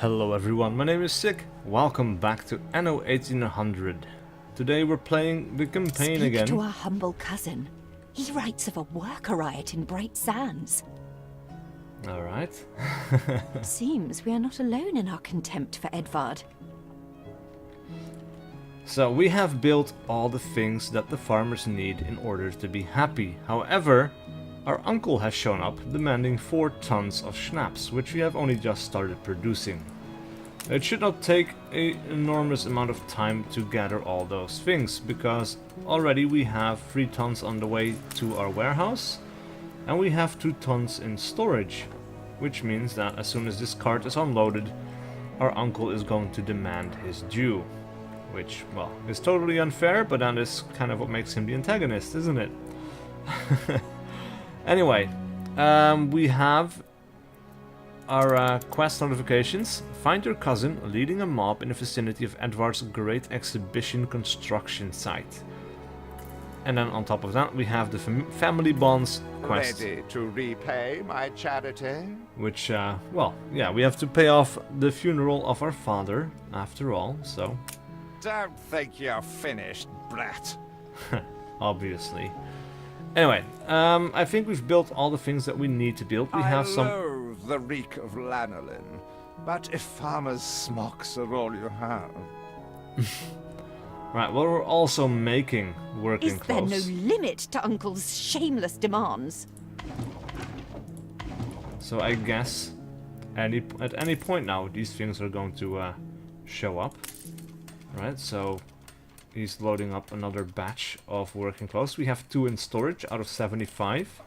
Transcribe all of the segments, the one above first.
Hello everyone, my name is SiC. Welcome back to Anno 1800. Today we're playing the campaign again. Speak to our humble cousin. He writes of a worker riot in Bright Sands. Alright. Seems we are not alone in our contempt for Edvard. So we have built all the things that the farmers need in order to be happy. However, our uncle has shown up demanding 4 tons of schnapps, which we have only just started producing. It should not take an enormous amount of time to gather all those things, because already we have 3 tons on the way to our warehouse, and we have 2 tons in storage, which means that as soon as this cart is unloaded, our uncle is going to demand his due. Which, well, is totally unfair, but that is kind of what makes him the antagonist, isn't it? Anyway, we have our quest notifications. Find your cousin leading a mob in the vicinity of Edvard's Great Exhibition construction site. And then on top of that, we have the family bonds quest. Ready to repay my charity? Which, well, yeah, we have to pay off the funeral of our father, after all, so... Don't think you're finished, brat. Obviously. Anyway, I think we've built all the things that we need to build. We have some... I loathe the reek of lanolin, but if farmers' smocks are all you have... Right, well, we're also making working clothes. Is there no limit to Uncle's shameless demands? So I guess at any point now, these things are going to show up. Right, so he's loading up another batch of working clothes. We have 2 in storage out of 75.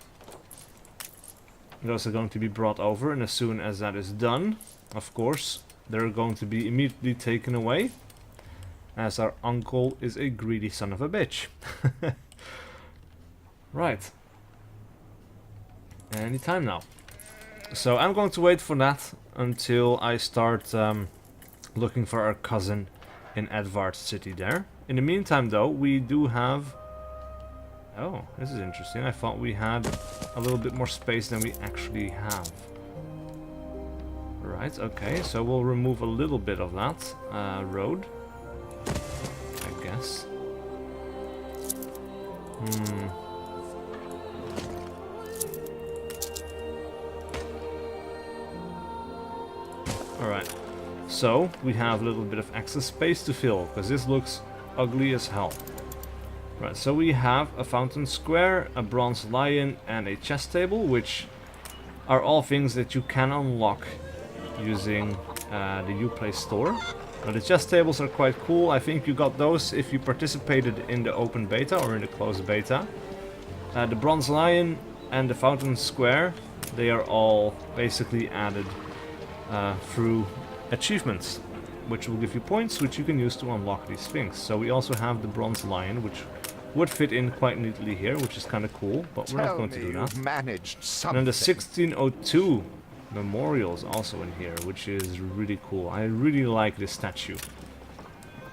Those are going to be brought over, and as soon as that is done, of course, they're going to be immediately taken away, as our uncle is a greedy son of a bitch. Right. Anytime now. So I'm going to wait for that until I start looking for our cousin in Edvard's city there. In the meantime though, we do have... Oh, this is interesting. I thought we had a little bit more space than we actually have. Right, okay, so we'll remove a little bit of that road, I guess. Alright. So, we have a little bit of excess space to fill, because this looks ugly as hell. Right, so we have a fountain square, a bronze lion, and a chess table, which are all things that you can unlock using the Uplay store. Now, the chess tables are quite cool. I think you got those if you participated in the open beta or in the closed beta. The bronze lion and the fountain square, they are all basically added through achievements, which will give you points which you can use to unlock these things. So we also have the bronze lion, which would fit in quite neatly here, which is kind of cool, but we're not going to do that. Managed something. And then the 1602 memorial is also in here, which is really cool. I really like this statue.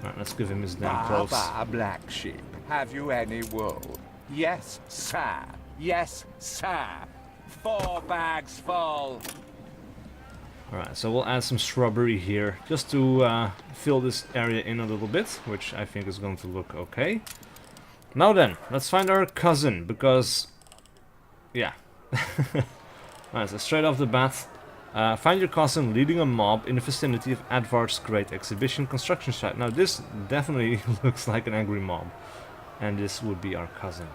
Alright, let's give him his damn clothes. Bah, black sheep, have you any wool? Yes, sir. Yes, sir. 4 bags full. Alright, so we'll add some shrubbery here, just to fill this area in a little bit, which I think is going to look okay. Now then, let's find our cousin, because... yeah. Alright, so straight off the bat, find your cousin leading a mob in the vicinity of Edvard's Great Exhibition construction site. Now this definitely looks like an angry mob, and this would be our cousin.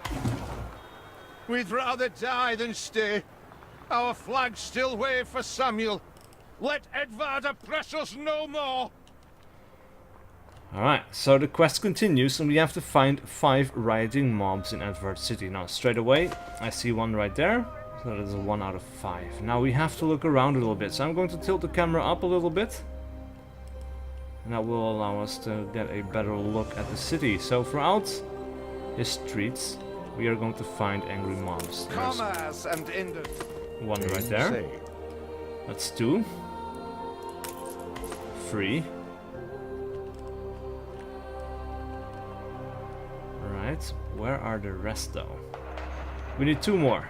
We'd rather die than stay. Our flags still wave for Samuel. Let Edvard oppress us no more! Alright, so the quest continues, and we have to find 5 rioting mobs in Edvard City. Now, straight away, I see one right there. So that is a 1 out of 5. Now, we have to look around a little bit. So I'm going to tilt the camera up a little bit. And that will allow us to get a better look at the city. So throughout his streets, we are going to find angry mobs. There's Commerce and industry. one right there. That's 2. 3. Right, where are the rest though? We need 2 more.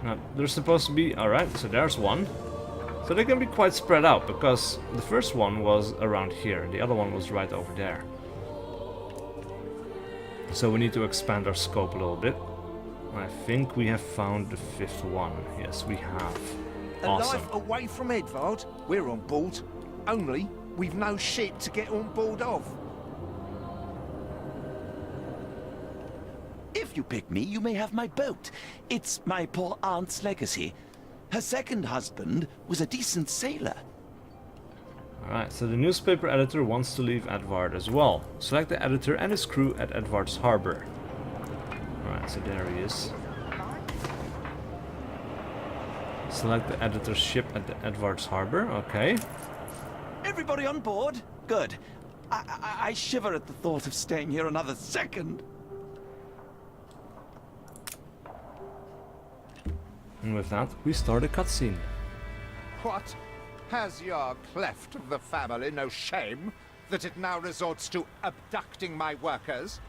Now, there's supposed to be... Alright, so there's one. So they can be quite spread out, because the first one was around here, the other one was right over there. So we need to expand our scope a little bit. I think we have found the 5th one. Yes, we have. A Awesome. life away from Edvard. We're on board. Only we've no ship to get on board of. If you pick me, you may have my boat. It's my poor aunt's legacy. Her second husband was a decent sailor. Alright, so the newspaper editor wants to leave Edvard as well. Select the editor and his crew at Edvard's harbor. Alright, so there he is. Select the editor's ship at the Edvard's harbor, okay. Everybody on board? Good. I shiver at the thought of staying here another second. And with that, we start a cutscene. What? Has your cleft of the family no shame that it now resorts to abducting my workers?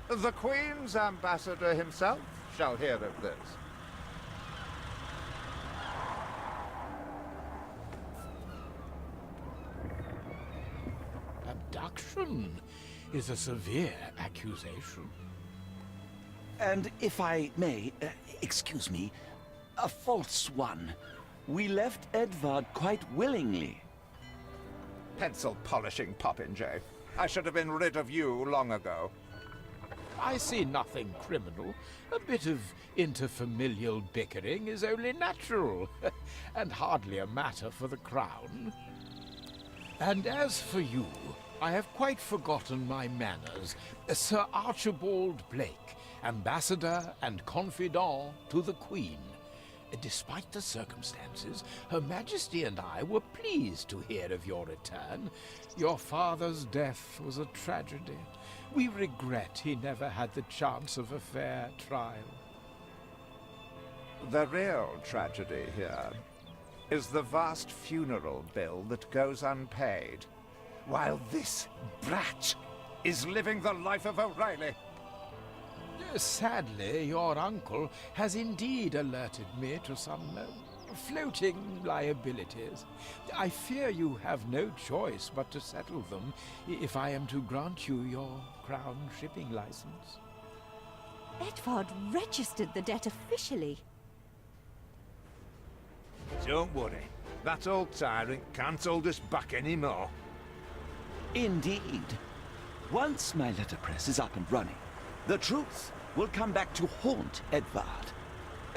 The Queen's ambassador himself shall hear of this. Abduction is a severe accusation. And if I may, excuse me, a false one. We left Edvard quite willingly. Pencil polishing popinjay. I should have been rid of you long ago. I see nothing criminal. A bit of interfamilial bickering is only natural, and hardly a matter for the crown. And as for you, I have quite forgotten my manners. Sir Archibald Blake, ambassador and confidant to the Queen. Despite the circumstances, Her Majesty and I were pleased to hear of your return. Your father's death was a tragedy. We regret he never had the chance of a fair trial. The real tragedy here is the vast funeral bill that goes unpaid, while this brat is living the life of O'Reilly. Sadly, your uncle has indeed alerted me to some floating liabilities. I fear you have no choice but to settle them if I am to grant you your crown shipping license. Edvard registered the debt officially. Don't worry, that old tyrant can't hold us back anymore. Indeed. Once my letterpress is up and running, the truth will come back to haunt Edvard.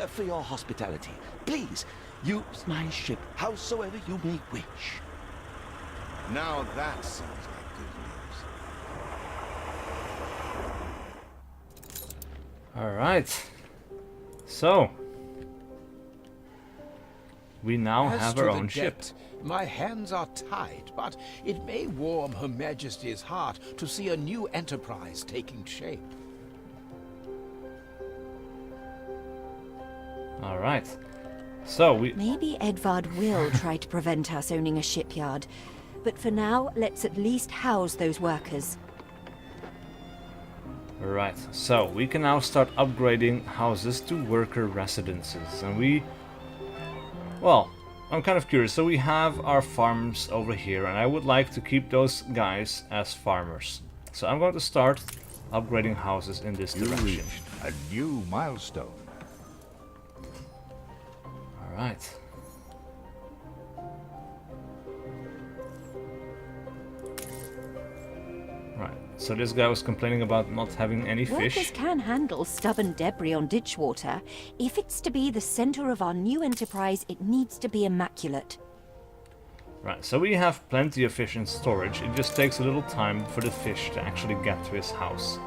For your hospitality, please use my ship howsoever you may wish. Now that sounds like good news. Alright. So, we now As have to our the own ship. debt, my hands are tied, but it may warm Her Majesty's heart to see a new enterprise taking shape. Alright. So, we... Maybe Edvard will try to prevent us owning a shipyard, but for now, let's at least house those workers. Right, so we can now start upgrading houses to worker residences, and we... Well, I'm kind of curious. So we have our farms over here, and I would like to keep those guys as farmers. So I'm going to start upgrading houses in this You direction. reached a new milestone. Alright. Right, so this guy was complaining about not having any Workers fish. can handle stubborn debris on ditch water. If it's to be the center of our new enterprise, it needs to be immaculate. Right, so we have plenty of fish in storage. It just takes a little time for the fish to actually get to his house.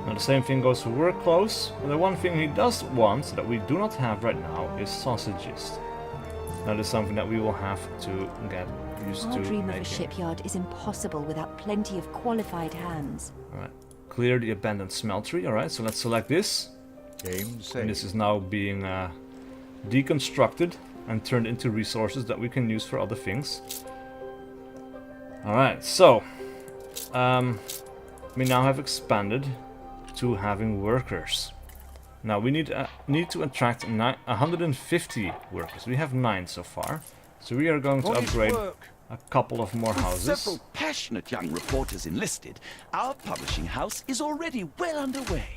Now the same thing goes for work clothes. The one thing he does want that we do not have right now is sausages. That is something that we will have to get used Our to dream of a making. shipyard is impossible without plenty of qualified hands. Alright, clear the abandoned smeltery. Alright, so let's select this. Game And saved. this is now being deconstructed and turned into resources that we can use for other things. Alright, so we now have expanded to having workers. Now we need to attract 150 workers. We have 9 so far. So we are going to For his upgrade work. a couple of more With houses. several passionate young reporters enlisted, our publishing house is already well underway.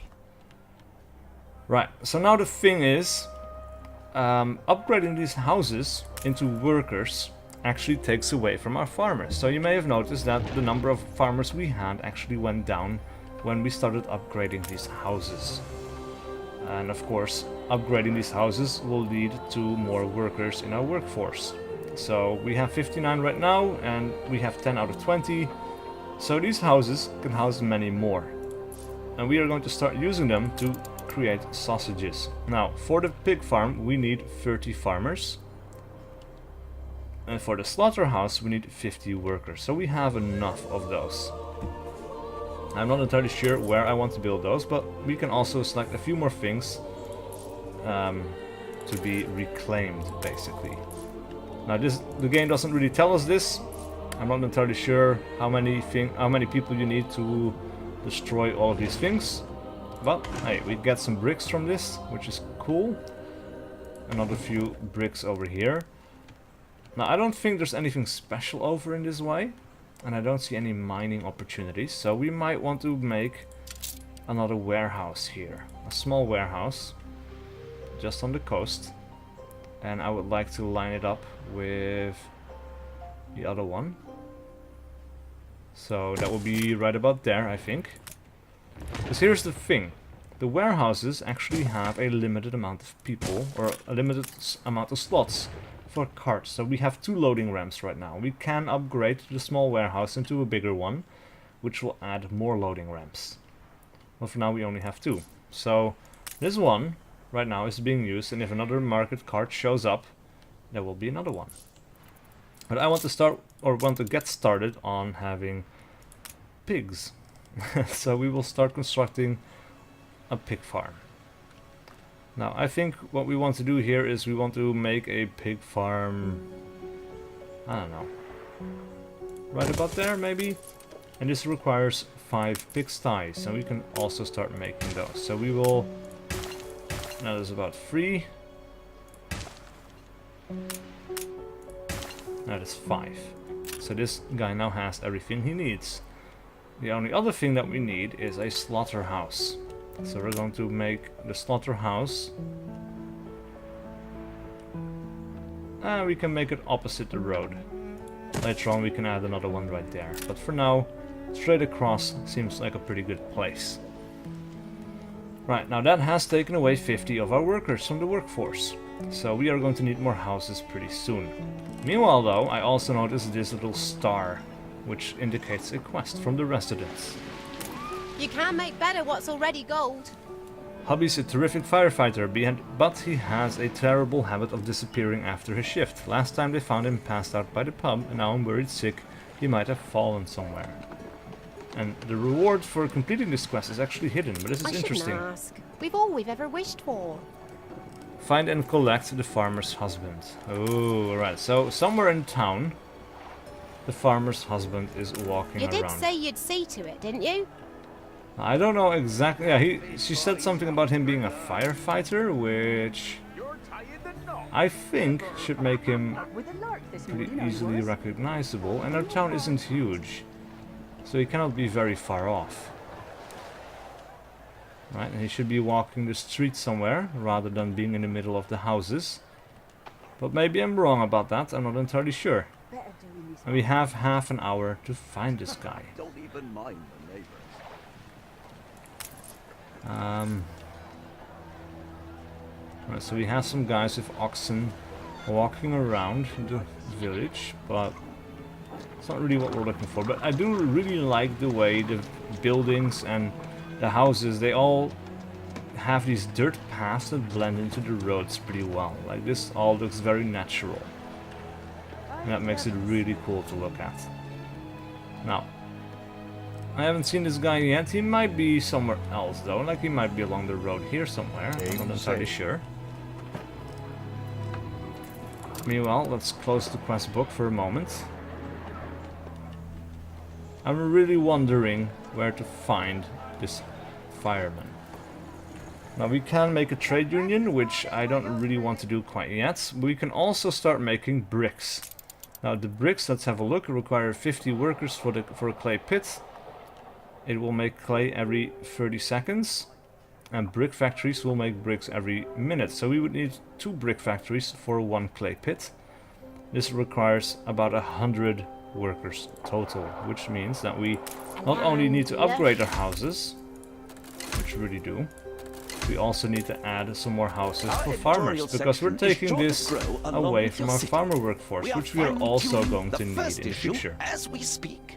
Right, so now the thing is, upgrading these houses into workers actually takes away from our farmers. So you may have noticed that the number of farmers we had actually went down when we started upgrading these houses. And of course, upgrading these houses will lead to more workers in our workforce. So we have 59 right now, and we have 10 out of 20. So these houses can house many more. And we are going to start using them to create sausages. Now, for the pig farm, we need 30 farmers. And for the slaughterhouse, we need 50 workers. So we have enough of those. I'm not entirely sure where I want to build those, but we can also select a few more things to be reclaimed, basically. Now, the game doesn't really tell us this. I'm not entirely sure how many people you need to destroy all of these things. But hey, we get some bricks from this, which is cool. Another few bricks over here. Now, I don't think there's anything special over in this way. And I don't see any mining opportunities, so we might want to make another warehouse here. A small warehouse, just on the coast. And I would like to line it up with the other one. So that will be right about there, I think. Because here's the thing. The warehouses actually have a limited amount of people, or a limited amount of slots for carts. So we have 2 loading ramps right now. We can upgrade the small warehouse into a bigger one, which will add more loading ramps. But for now we only have 2. So this one right now is being used, and if another market cart shows up, there will be another one. But I want to get started on having pigs. So we will start constructing a pig farm. Now, I think what we want to do here is we want to make a pig farm, I don't know, right about there maybe? And this requires 5 pigsties, so we can also start making those. So we will, now there's about 3. Now there's 5. So this guy now has everything he needs. The only other thing that we need is a slaughterhouse. So we're going to make the slaughterhouse. And we can make it opposite the road. Later on we can add another one right there. But for now, straight across seems like a pretty good place. Right, now that has taken away 50 of our workers from the workforce. So we are going to need more houses pretty soon. Meanwhile though, I also noticed this little star, which indicates a quest from the residents. You can't make better what's already gold. Hubby's a terrific firefighter, but he has a terrible habit of disappearing after his shift. Last time they found him passed out by the pub, and now I'm worried sick he might have fallen somewhere. And the reward for completing this quest is actually hidden, but this is interesting. I shouldn't ask. We've all we've ever wished for. Find and collect the farmer's husband. Oh, right. So somewhere in town, the farmer's husband is walking You around. did say you'd see to it, didn't you? I don't know exactly. Yeah, she said something about him being a firefighter, which I think should make him pretty easily recognizable. And our town isn't huge, so he cannot be very far off. Right, and he should be walking the street somewhere, rather than being in the middle of the houses. But maybe I'm wrong about that, I'm not entirely sure. And we have half an hour to find this guy. Don't even mind the neighbors. Right, so we have some guys with oxen walking around the village, but it's not really what we're looking for. But I do really like the way the buildings and the houses, they all have these dirt paths that blend into the roads pretty well. Like, this all looks very natural. And that makes it really cool to look at. Now, I haven't seen this guy yet. He might be somewhere else though. Like, he might be along the road here somewhere. I'm not entirely sure. Meanwhile, let's close the quest book for a moment. I'm really wondering where to find this fireman. Now we can make a trade union, which I don't really want to do quite yet. We can also start making bricks. Now the bricks, let's have a look, require 50 workers for a clay pit. It will make clay every 30 seconds. And brick factories will make bricks every minute. So we would need 2 brick factories for 1 clay pit. This requires about 100 workers total, which means that we not only need to upgrade our houses, which we really do, we also need to add some more houses for farmers, because we're taking this away from our farmer workforce, which we are also going to need in the future. As we speak.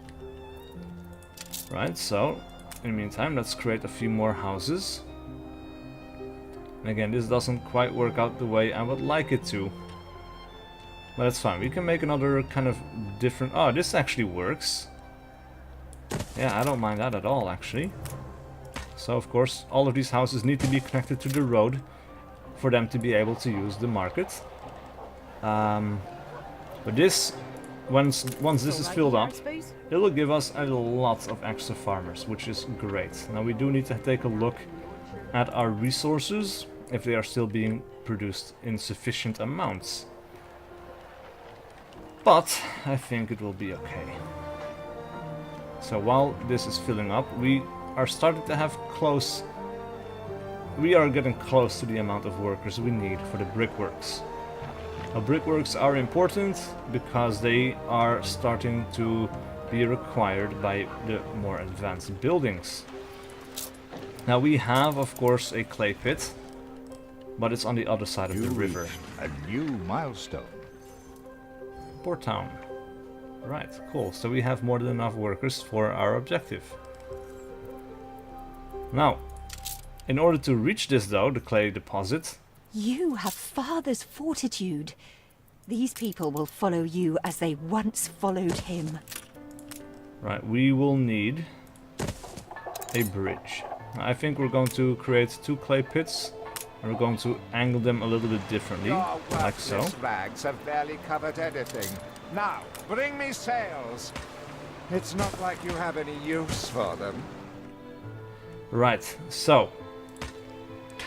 Right, so in the meantime, let's create a few more houses. And again, this doesn't quite work out the way I would like it to. But that's fine. We can make another kind of different... Oh, this actually works. Yeah, I don't mind that at all, actually. So, of course, all of these houses need to be connected to the road for them to be able to use the market. But this, once this is filled up, it will give us a lot of extra farmers, which is great. Now, we do need to take a look at our resources, if they are still being produced in sufficient amounts. But I think it will be okay. So while this is filling up, we are starting to have close... We are getting close to the amount of workers we need for the brickworks. Now, brickworks are important because they are starting to be required by the more advanced buildings. Now we have, of course, a clay pit, but it's on the other side of the river. A new milestone. Port town. Right, cool. So we have more than enough workers for our objective. Now, in order to reach this though, the clay deposit... You have father's fortitude. These people will follow you as they once followed him. Right, we will need a bridge. I think we're going to create 2 clay pits, and we're going to angle them a little bit differently, Your like so. worthless rags have barely covered anything. Now, bring me sails. It's not like you have any use for them. Right, so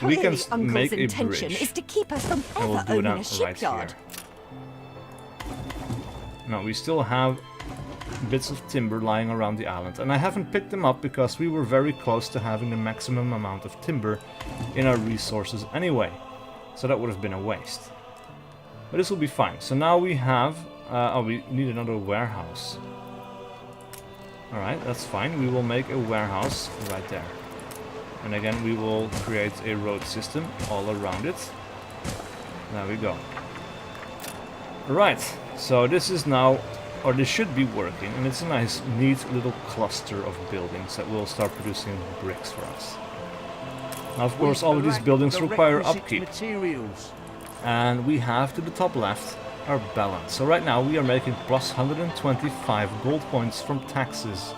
we can Clearly, make Uncle's a intention bridge. is to keep us from And we'll ever do owning that a right shipyard. here. Now, we still have bits of timber lying around the island, and I haven't picked them up because we were very close to having the maximum amount of timber in our resources anyway, so that would have been a waste. But this will be fine. So now we have... oh, we need another warehouse. Alright, that's fine. We will make a warehouse right there. And again, we will create a road system all around it. There we go. Right, so this is now, or this should be working, and it's a nice, neat little cluster of buildings that will start producing bricks for us. Now, of course, all of these buildings require upkeep. Materials. And we have, to the top left, our balance. So right now we are making plus 125 gold points from taxes.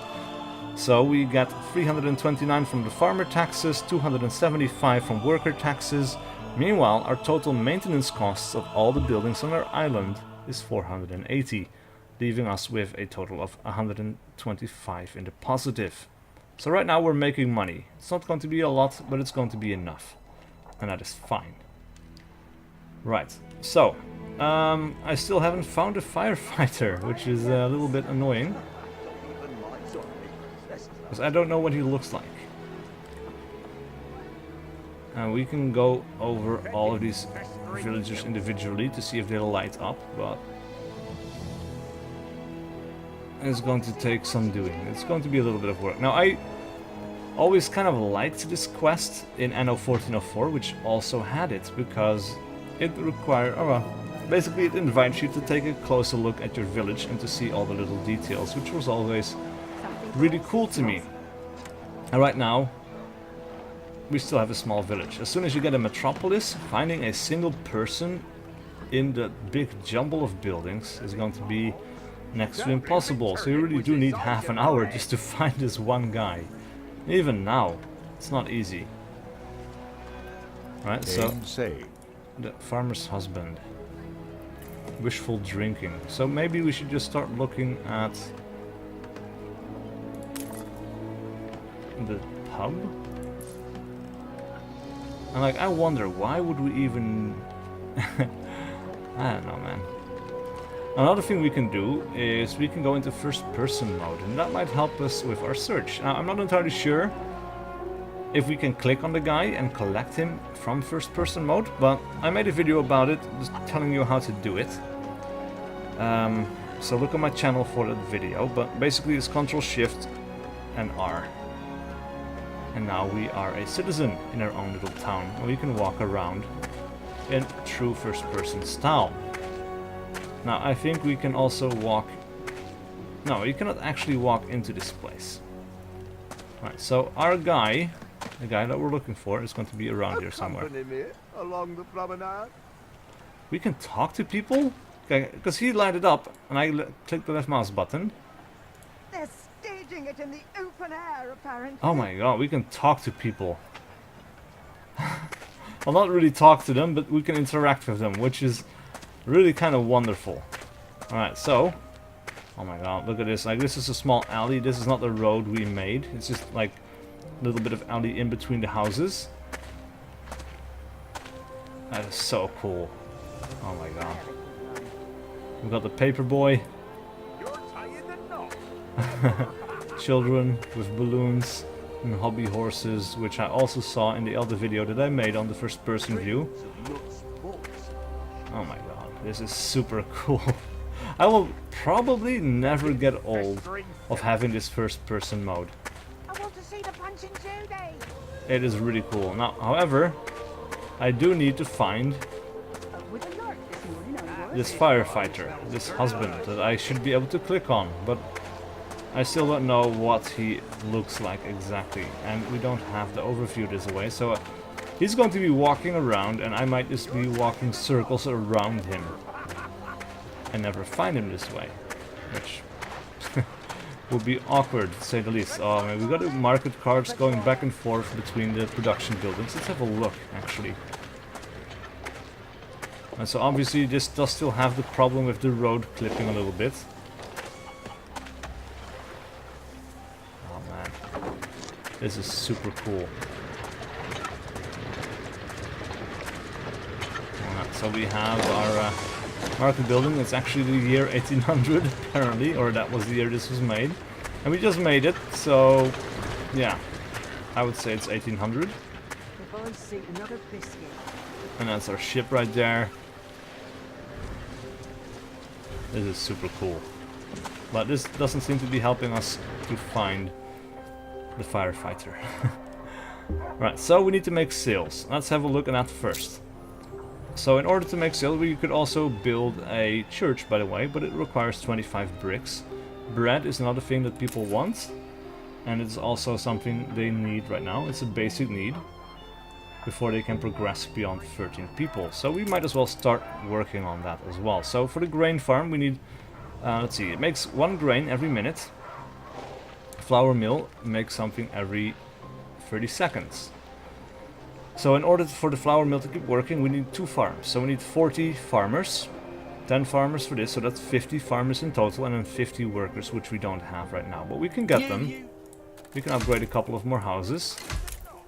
So we get 329 from the farmer taxes, 275 from worker taxes. Meanwhile, our total maintenance costs of all the buildings on our island is 480, leaving us with a total of 125 in the positive. So right now we're making money. It's not going to be a lot, but it's going to be enough. And that is fine. Right, so I still haven't found a firefighter, which is a little bit annoying. Because I don't know what he looks like. And we can go over all of these villagers individually to see if they light up, but it's going to take some doing. It's going to be a little bit of work. Now, I always kind of liked this quest in Anno 1404, which also had it, because it required, oh well, basically it invites you to take a closer look at your village and to see all the little details, which was always really cool to me. And right now, we still have a small village. As soon as you get a metropolis, finding a single person in the big jumble of buildings is going to be next to impossible. So you really do need half an hour just to find this one guy. Even now, it's not easy. Right, so the farmer's husband. Wishful drinking. So maybe we should just start looking at the pub. And like, I wonder, why would we even... I don't know, man. Another thing we can do is we can go into first person mode, and that might help us with our search. Now, I'm not entirely sure if we can click on the guy and collect him from first person mode, but I made a video about it, just telling you how to do it. So look on my channel for that video, but basically it's Ctrl Shift and R. And now we are a citizen in our own little town, and we can walk around in true first person style. Now I think we can also walk... No, you cannot actually walk into this place. Right, so our guy, the guy that we're looking for, is going to be around here somewhere. Me along the promenade. We can talk to people? Okay, because he lighted up, and I clicked the left mouse button. They're staging it in the open air, apparently. Oh my god, we can talk to people. Well, not really talk to them, but we can interact with them, which is really kind of wonderful. Alright, so... Oh my god, look at this. Like, this is a small alley. This is not the road we made. It's just like a little bit of alley in between the houses. That is so cool. Oh my god. We've got the paper boy. Children with balloons and hobby horses, which I also saw in the other video that I made on the first person view. Oh my god, this is super cool. I will probably never get old of having this first person mode. I want to see the Punch and Judy. It is really cool. Now, however, I do need to find this firefighter, this husband, that I should be able to click on, but I still don't know what he looks like exactly, and we don't have the overview this way, so he's going to be walking around, and I might just be walking circles around him and never find him this way, which would be awkward, to say the least. Oh man, we got market carts going back and forth between the production buildings. Let's have a look, actually. And so obviously this does still have the problem with the road clipping a little bit. Oh man, this is super cool. Alright, so we have our market building. It's actually the year 1800 apparently, or that was the year this was made. And we just made it, so yeah, I would say it's 1800. If I see another biscuit. And that's our ship right there. This is super cool. But this doesn't seem to be helping us to find the firefighter. Right, so we need to make sails. Let's have a look at that first. So in order to make sails, we could also build a church, by the way, but it requires 25 bricks. Bread is another thing that people want, and it's also something they need right now. It's a basic need before they can progress beyond 13 people. So we might as well start working on that as well. So for the grain farm we need, let's see, it makes 1 grain every minute. Flour mill makes something every 30 seconds. So in order for the flour mill to keep working, we need 2 farms. So we need 40 farmers, 10 farmers for this, so that's 50 farmers in total, and then 50 workers, which we don't have right now. But we can get them. We can upgrade a couple of more houses.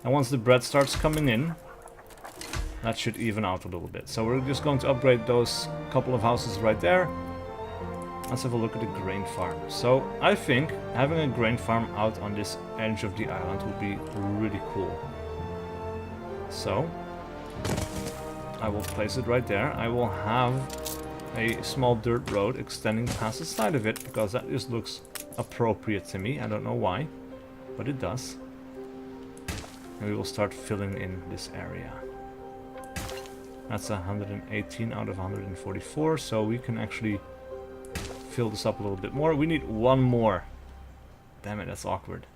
And once the bread starts coming in, that should even out a little bit. So we're just going to upgrade those couple of houses right there. Let's have a look at the grain farm. So I think having a grain farm out on this edge of the island would be really cool. So I will place it right there. I will have a small dirt road extending past the side of it, because that just looks appropriate to me. I don't know why, but it does. And we will start filling in this area. That's 118 out of 144, so we can actually fill this up a little bit more. We need 1 more. Damn it, that's awkward.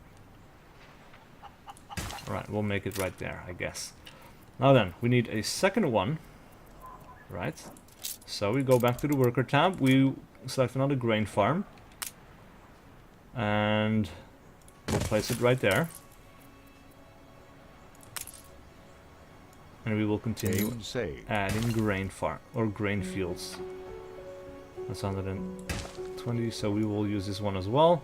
Alright, we'll make it right there, I guess. Now then, we need a second one. Right. So we go back to the worker tab. We select another grain farm. And we'll place it right there. And we will continue adding grain farm or grain fields. That's 120, so we will use this one as well.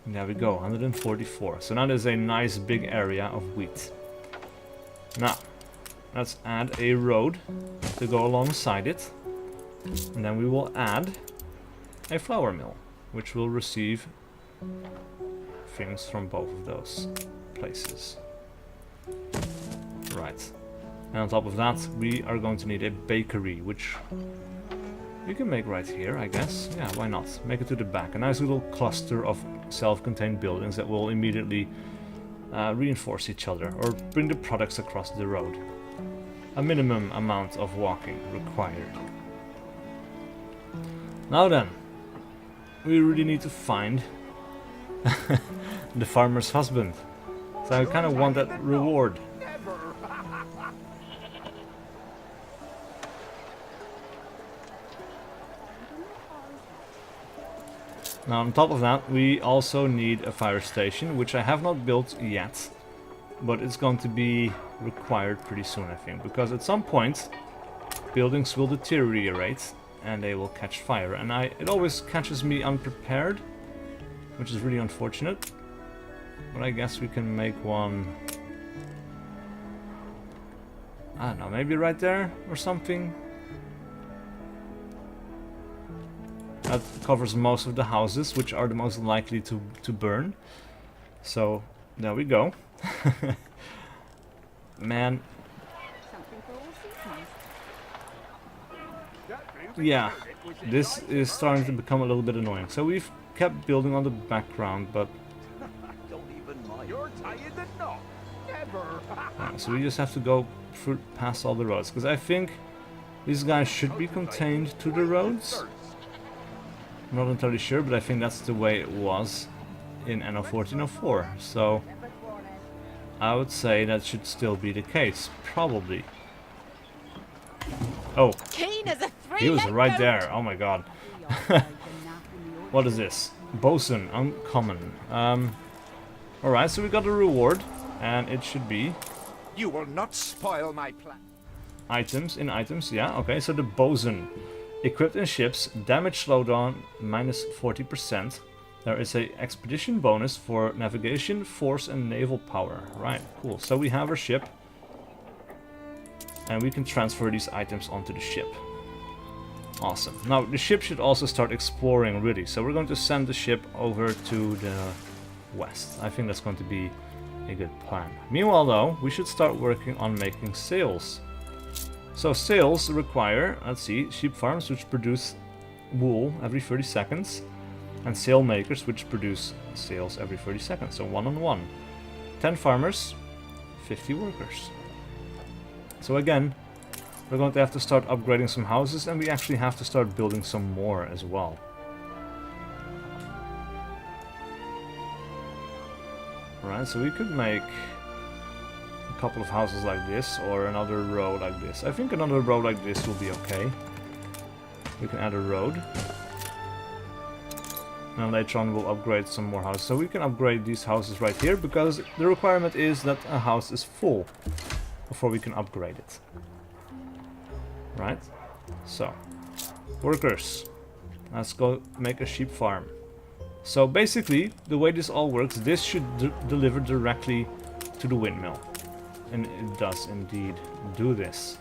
And there we go, 144. So now there's a nice big area of wheat. Now, let's add a road to go alongside it. And then we will add a flour mill, which will receive things from both of those places. Right. And on top of that, we are going to need a bakery, which we can make right here, I guess. Yeah, why not? Make it to the back. A nice little cluster of self-contained buildings that will immediately reinforce each other, or bring the products across the road. A minimum amount of walking required. Now then, we really need to find the farmer's husband. So I kind of want that reward. Now on top of that, we also need a fire station, which I have not built yet, but it's going to be required pretty soon, I think, because at some point buildings will deteriorate and they will catch fire, and it always catches me unprepared, which is really unfortunate. But I guess we can make one, I don't know, maybe right there or something. That covers most of the houses, which are the most likely to burn. So there we go. Man. Yeah, this is starting to become a little bit annoying. So we've kept building on the background, but so we just have to go through past all the roads, because I think these guys should be contained to the roads. I'm not entirely sure, but I think that's the way it was in Anno 1404. So I would say that should still be the case, probably. Oh, he was right there. Oh my god. What is this? Bosun, uncommon. Alright, so we got a reward, and it should be... You will not spoil my plan. Items, in items, yeah, okay, so the bosun. Equipped in ships, damage slowdown minus 40%. There is a expedition bonus for navigation, force, and naval power. Right, cool. So we have our ship, and we can transfer these items onto the ship. Awesome. Now the ship should also start exploring, really. So we're going to send the ship over to the west. I think that's going to be a good plan. Meanwhile, though, we should start working on making sails. So sails require, let's see, sheep farms which produce wool every 30 seconds, and sail makers which produce sails every 30 seconds, so 1 on 1. 10 farmers, 50 workers. So again, we're going to have to start upgrading some houses, and we actually have to start building some more as well. Alright, so we could make a couple of houses like this, or another row like this. I think another row like this will be okay. We can add a road. And later on we'll upgrade some more houses. So we can upgrade these houses right here, because the requirement is that a house is full before we can upgrade it. Right? So, workers. Let's go make a sheep farm. So basically, the way this all works, this should deliver directly to the windmill. And it does indeed do this.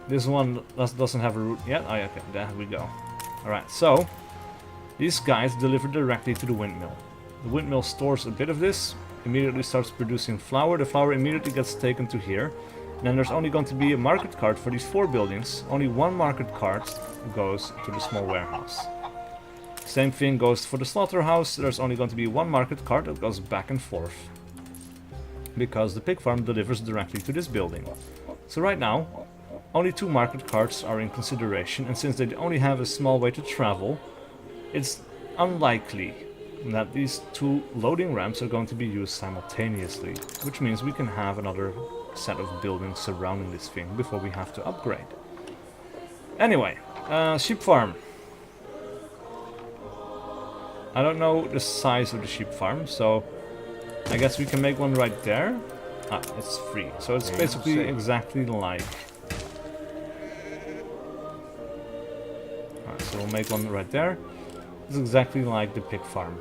This one doesn't have a route yet. Oh, okay, there we go. Alright, so these guys deliver directly to the windmill. The windmill stores a bit of this, immediately starts producing flour. The flour immediately gets taken to here. And then there's only going to be a market cart for these 4 buildings. Only one market cart goes to the small warehouse. Same thing goes for the slaughterhouse. There's only going to be one market cart that goes back and forth, because the pig farm delivers directly to this building. So right now, only 2 market carts are in consideration, and since they only have a small way to travel, it's unlikely that these 2 loading ramps are going to be used simultaneously, which means we can have another set of buildings surrounding this thing before we have to upgrade. Anyway, sheep farm. I don't know the size of the sheep farm, so I guess we can make one right there. Ah, it's free, so it's basically exactly like... Alright, so we'll make one right there. It's exactly like the pig farm.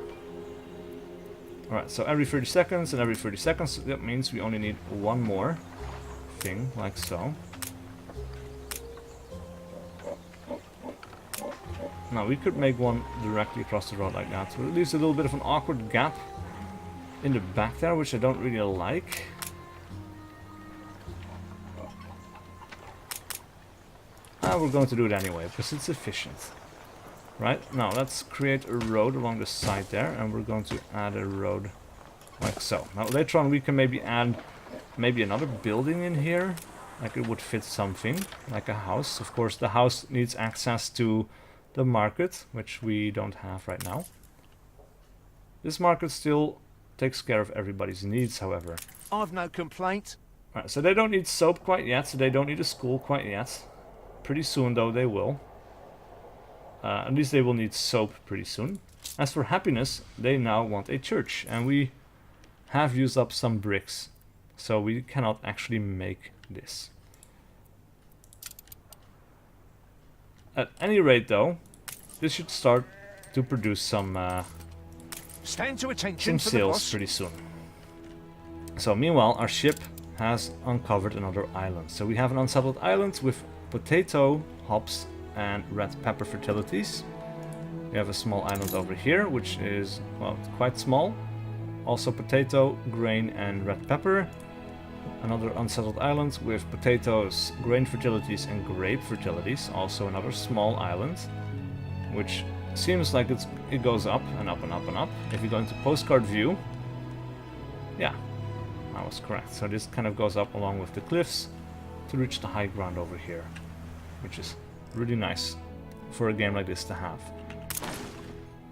Alright, so every 30 seconds and every 30 seconds, that means we only need one more thing, like so. Now, we could make one directly across the road like that, but it leaves a little bit of an awkward gap in the back there, which I don't really like. We're going to do it anyway, because it's efficient. Right, now let's create a road along the side there, and we're going to add a road like so. Now later on we can maybe add another building in here, like it would fit something, like a house. Of course the house needs access to the market, which we don't have right now. This market still takes care of everybody's needs, however. I've no complaint. Right, so they don't need soap quite yet, so they don't need a school quite yet. Pretty soon though they will. At least they will need soap pretty soon. As for happiness, they now want a church, and we have used up some bricks, so we cannot actually make this. At any rate though, this should start to produce some Stand to attention for the sales boss. pretty soon. So meanwhile, our ship has uncovered another island. So we have an unsettled island with potato, hops, and red pepper fertilities. We have a small island over here, which is, well, quite small. Also potato, grain, and red pepper. Another unsettled island with potatoes, grain fertilities, and grape fertilities. Also another small island, which seems like it goes up and up and up and up. If you go into postcard view, yeah, I was correct. So this kind of goes up along with the cliffs to reach the high ground over here, which is really nice for a game like this to have.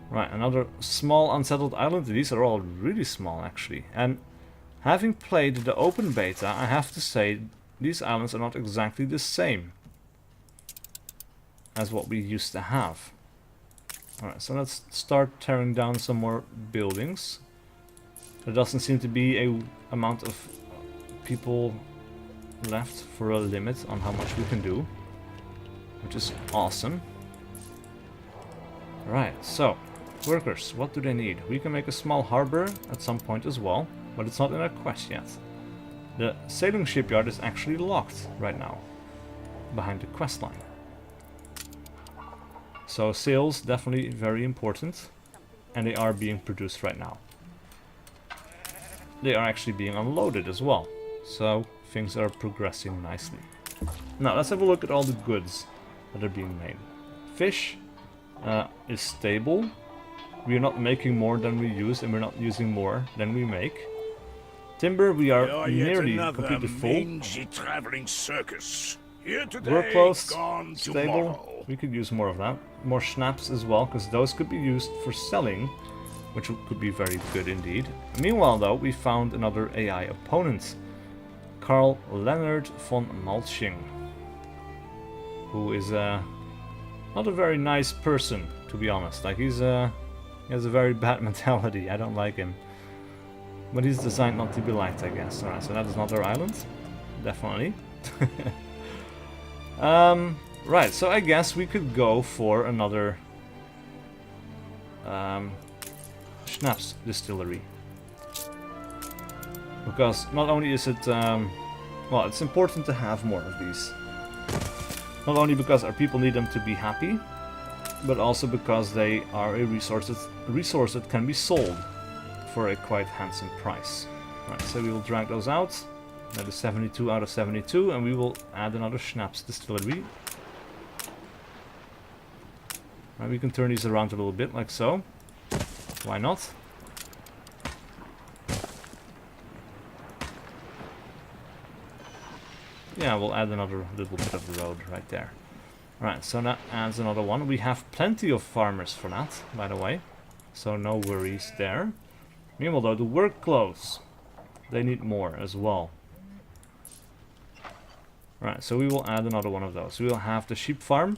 Right, another small unsettled island. These are all really small actually, and having played the open beta, I have to say these islands are not exactly the same as what we used to have. Alright, so let's start tearing down some more buildings. There doesn't seem to be a amount of people left for a limit on how much we can do, which is awesome. Right, so workers, what do they need? We can make a small harbor at some point as well, but it's not in our quest yet. The sailing shipyard is actually locked right now behind the quest line. So sails definitely very important, and they are being produced right now. They are actually being unloaded as well, so things are progressing nicely. Now let's have a look at all the goods that are being made. Fish is stable. We are not making more than we use, and we're not using more than we make. Timber, we are nearly completely full. Traveling circus. Here today, We're close, gone stable. tomorrow. We could use more of that. More schnapps as well, because those could be used for selling, which could be very good indeed. Meanwhile though, we found another AI opponent, Carl Leonard von Malching, who is not a very nice person, to be honest. Like he has a very bad mentality. I don't like him. But he's designed not to be liked, I guess. Alright, so that is another island. Definitely. Right, so I guess we could go for another schnapps distillery. Because not only is it, well, it's important to have more of these. Not only because our people need them to be happy, but also because they are a resource that can be sold for a quite handsome price. Right, so we will drag those out. That is 72 out of 72, and we will add another schnapps distillery. Right, we can turn these around a little bit, like so. Why not? Yeah, we'll add another little bit of the road right there. Right, so that adds another one. We have plenty of farmers for that, by the way. So no worries there. Meanwhile though, the work clothes, they need more as well. Right, so we will add another one of those. We will have the sheep farm,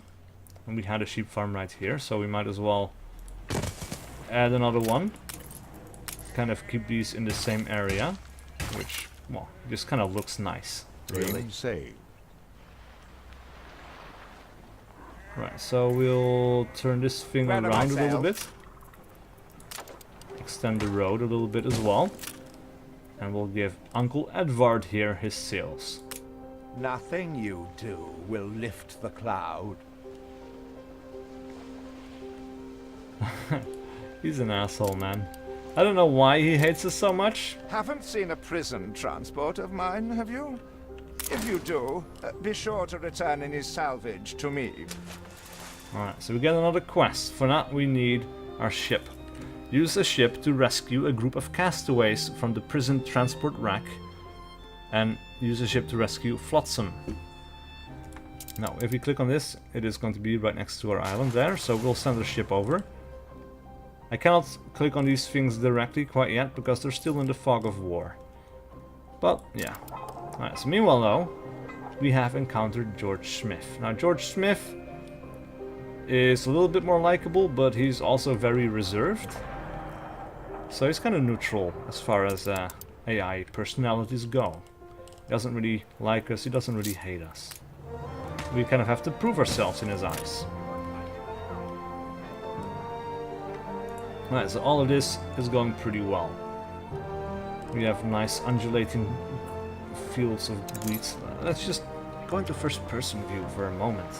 and we had a sheep farm right here, so we might as well add another one. Kind of keep these in the same area, which, well, just kind of looks nice, really. Saved. Right, so we'll turn this thing around a little bit. extend the road a little bit as well. And we'll give Uncle Edvard here his sails. Nothing you do will lift the cloud. He's an asshole, man. I don't know why he hates us so much. Haven't seen a prison transport of mine, have you? If you do, be sure to return any salvage to me. Alright, so we get another quest. For that we need our ship. Use a ship to rescue a group of castaways from the prison transport rack. And use a ship to rescue Flotsam. Now, if we click on this, it is going to be right next to our island there, so we'll send a ship over. I cannot click on these things directly quite yet, because they're still in the fog of war. But, yeah. Alright, so meanwhile though, we have encountered George Smith. Now, George Smith is a little bit more likable, but he's also very reserved. So he's kind of neutral as far as AI personalities go. He doesn't really like us, he doesn't really hate us. We kind of have to prove ourselves in his eyes. Alright, so all of this is going pretty well. We have nice undulating fields of wheat. Let's just go into first person view for a moment.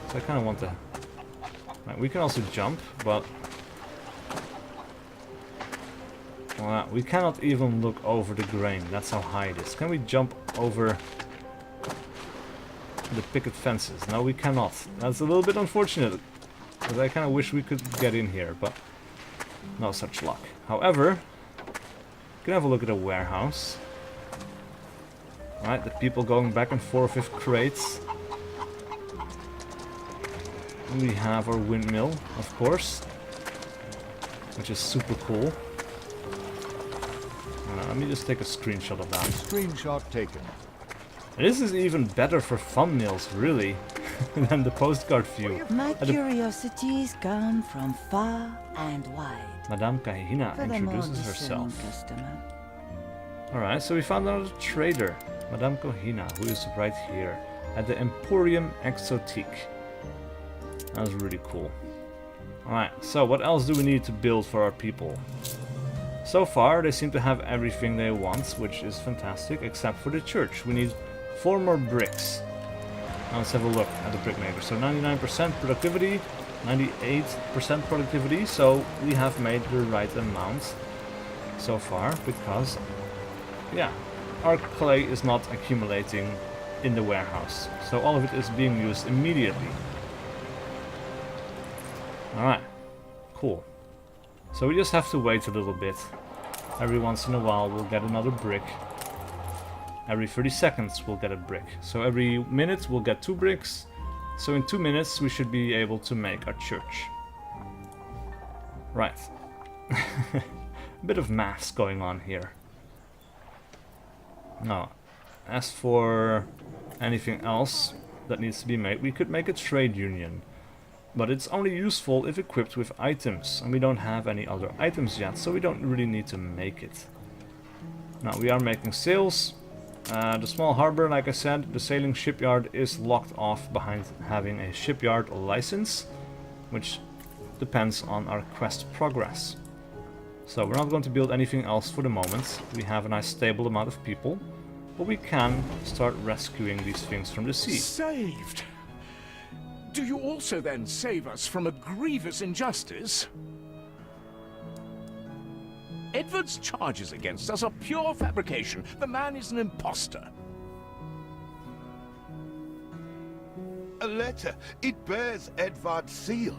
So I kind of want to... Right, we can also jump, but... Well, we cannot even look over the grain, that's how high it is. Can we jump over the picket fences? No, we cannot. That's a little bit unfortunate, because I kind of wish we could get in here, but no such luck. However, you can have a look at the warehouse. Alright, the people going back and forth with crates. We have our windmill, of course, which is super cool. Let me just take a screenshot of that. Screenshot taken. This is even better for thumbnails, really, than the postcard view. My curiosities come from far and wide. Madame Kahina introduces herself. Alright, so we found another trader, Madame Kahina, who is right here at the Emporium Exotique. That was really cool. Alright, so what else do we need to build for our people? So far, they seem to have everything they want, which is fantastic, except for the church. We need 4 more bricks. Now let's have a look at the brickmaker. So 99% productivity, 98% productivity, so we have made the right amount so far, because, yeah, our clay is not accumulating in the warehouse. So all of it is being used immediately. Alright, cool. So we just have to wait a little bit. Every once in a while we'll get another brick. Every 30 seconds we'll get a brick. So every minute we'll get 2 bricks. So in 2 minutes we should be able to make our church. Right. A bit of maths going on here. Now, as for anything else that needs to be made, we could make a trade union. But it's only useful if equipped with items, and we don't have any other items yet, so we don't really need to make it. Now, we are making sails. The small harbor, like I said, the sailing shipyard is locked off behind having a shipyard license, which depends on our quest progress. So we're not going to build anything else for the moment. We have a nice stable amount of people, but we can start rescuing these things from the sea. Saved! Do you also then save us from a grievous injustice? Edvard's charges against us are pure fabrication. The man is an imposter. A letter. It bears Edvard's seal.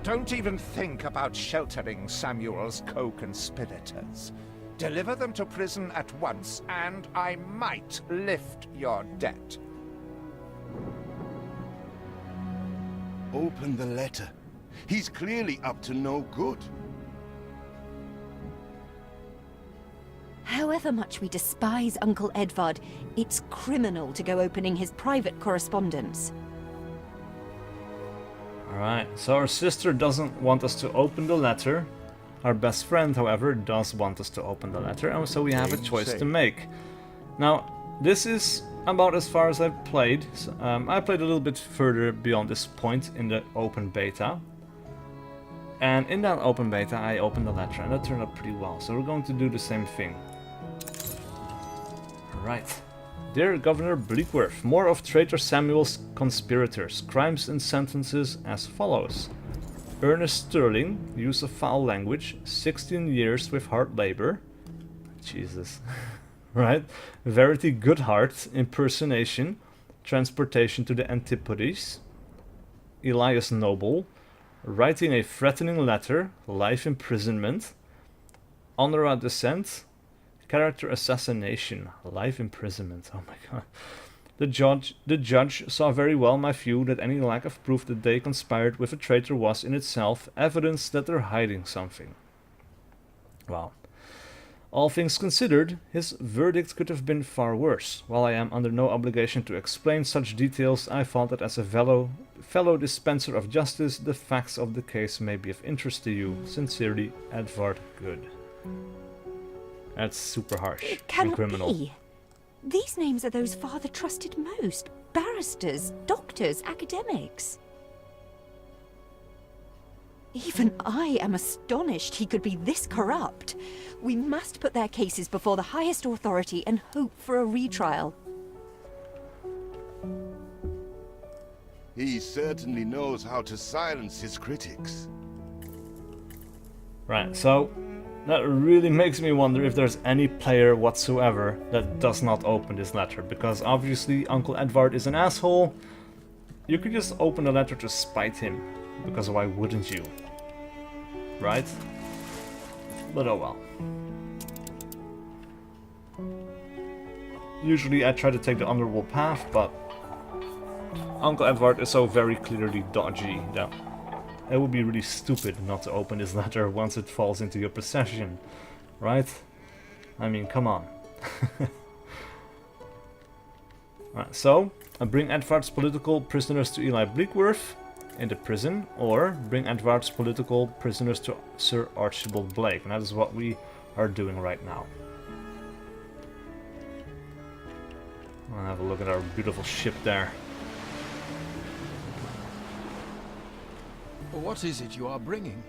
Don't even think about sheltering Samuel's co-conspirators. Deliver them to prison at once, and I might lift your debt. Open the letter. He's clearly up to no good. However much we despise Uncle Edvard, it's criminal to go opening his private correspondence. Alright, so our sister doesn't want us to open the letter. Our best friend, however, does want us to open the letter, and so we have a choice to make. Now, this is about as far as I've played. I played a little bit further beyond this point in the open beta. And in that open beta I opened the letter and that turned out pretty well, so we're going to do the same thing. Alright. Dear Governor Bleakworth, more of Traitor Samuel's conspirators, crimes and sentences as follows. Ernest Sterling, use of foul language, 16 years with hard labor. Jesus. Right. Verity Goodhart, impersonation, transportation to the Antipodes. Elias Noble, writing a threatening letter, life imprisonment. Honora Descent, character assassination, life imprisonment. Oh my god. The judge saw very well my view that any lack of proof that they conspired with a traitor was in itself evidence that they're hiding something. Wow. All things considered, his verdict could have been far worse. While I am under no obligation to explain such details, I thought that as a fellow dispenser of justice, the facts of the case may be of interest to you. Sincerely, Edvard Good. That's super harsh. It cannot criminal. be. These names are those Father trusted most. Barristers, doctors, academics. Even I am astonished he could be this corrupt. We must put their cases before the highest authority and hope for a retrial. He certainly knows how to silence his critics. Right, so that really makes me wonder if there's any player whatsoever that does not open this letter, because obviously Uncle Edvard is an asshole. You could just open the letter to spite him, because why wouldn't you? Right? But oh well. Usually I try to take the honorable path, but Uncle Edvard is so very clearly dodgy that it would be really stupid not to open this letter once it falls into your possession, right? I mean, come on. Right, so, bring Edvard's political prisoners to Eli Bleakworth in the prison, or bring Edvard's political prisoners to Sir Archibald Blake, and that is what we are doing right now. I'll have a look at our beautiful ship there. What is it you are bringing?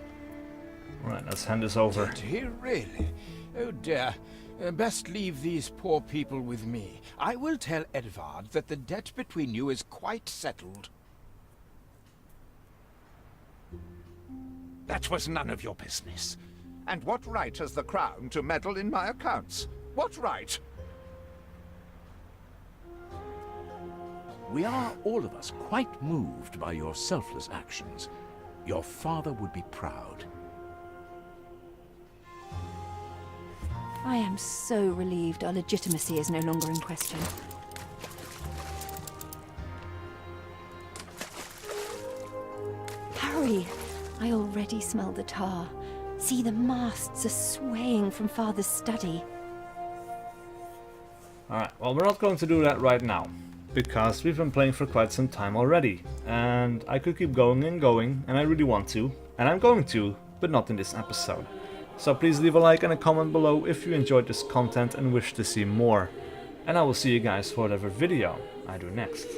Right, let's hand this over. Did he really? Oh dear. Best leave these poor people with me. I will tell Edvard that the debt between you is quite settled. That was none of your business. And what right has the Crown to meddle in my accounts? What right? We are, all of us, quite moved by your selfless actions. Your father would be proud. I am so relieved our legitimacy is no longer in question. Hurry! I already smell the tar. See, the masts are swaying from Father's study. Alright, well, we're not going to do that right now, because we've been playing for quite some time already, and I could keep going and going, and I really want to, and I'm going to, but not in this episode. So please leave a like and a comment below if you enjoyed this content and wish to see more, and I will see you guys for whatever video I do next.